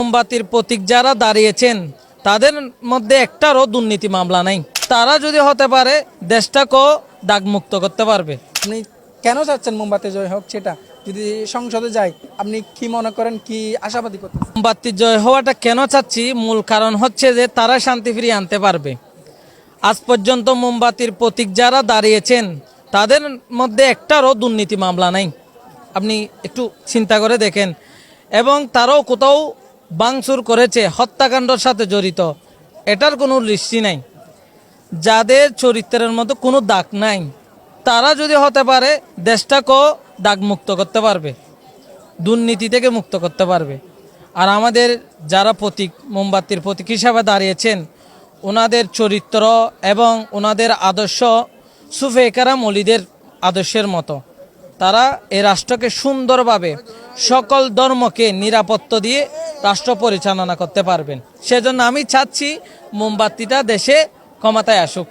মোমবাতির প্রতীক যারা দাঁড়িয়েছেন তাদের মধ্যে একটারও দুর্নীতি মামলা নাই। তারা যদি হতে পারে দেশটাকেও দাগমুক্ত করতে পারবে। আপনি কেন চাচ্ছেন মোমবাতি জয় হোক, সেটা যদি সংসদে যায় আপনি কি মনে করেন, কি আশাবাদী করতে? মোমবাতি জয় হওয়াটা কেন চাচ্ছি, মূল কারণ হচ্ছে যে তারা শান্তি ফিরিয়ে আনতে পারবে। আজ পর্যন্ত মোমবাতির প্রতীক যারা দাঁড়িয়েছেন তাদের মধ্যে একটারও দুর্নীতি মামলা নাই। আপনি একটু চিন্তা করে দেখেন। এবং তারাও কোথাও ভাঙচুর করেছে, হত্যাকাণ্ডের সাথে জড়িত, এটার কোনো দৃষ্টি নাই। যাদের চরিত্রের মধ্যে কোনো দাগ নাই তারা যদি হতে পারে দেশটাকেও দাগমুক্ত করতে পারবে, দুর্নীতি থেকে মুক্ত করতে পারবে। আর আমাদের যারা প্রতীক মোমবাতির প্রতীক হিসাবে দাঁড়িয়েছেন ওনাদের চরিত্র এবং ওনাদের আদর্শ সুফে কেরাম ওলিদের আদর্শের মতো। তারা এই রাষ্ট্রকে সুন্দরভাবে সকল ধর্মকে নিরাপত্তা দিয়ে রাষ্ট্র পরিচালনা করতে পারবেন। সেজন্য আমি চাচ্ছি মোমবাতিটা দেশে ক্ষমতায় আসুক।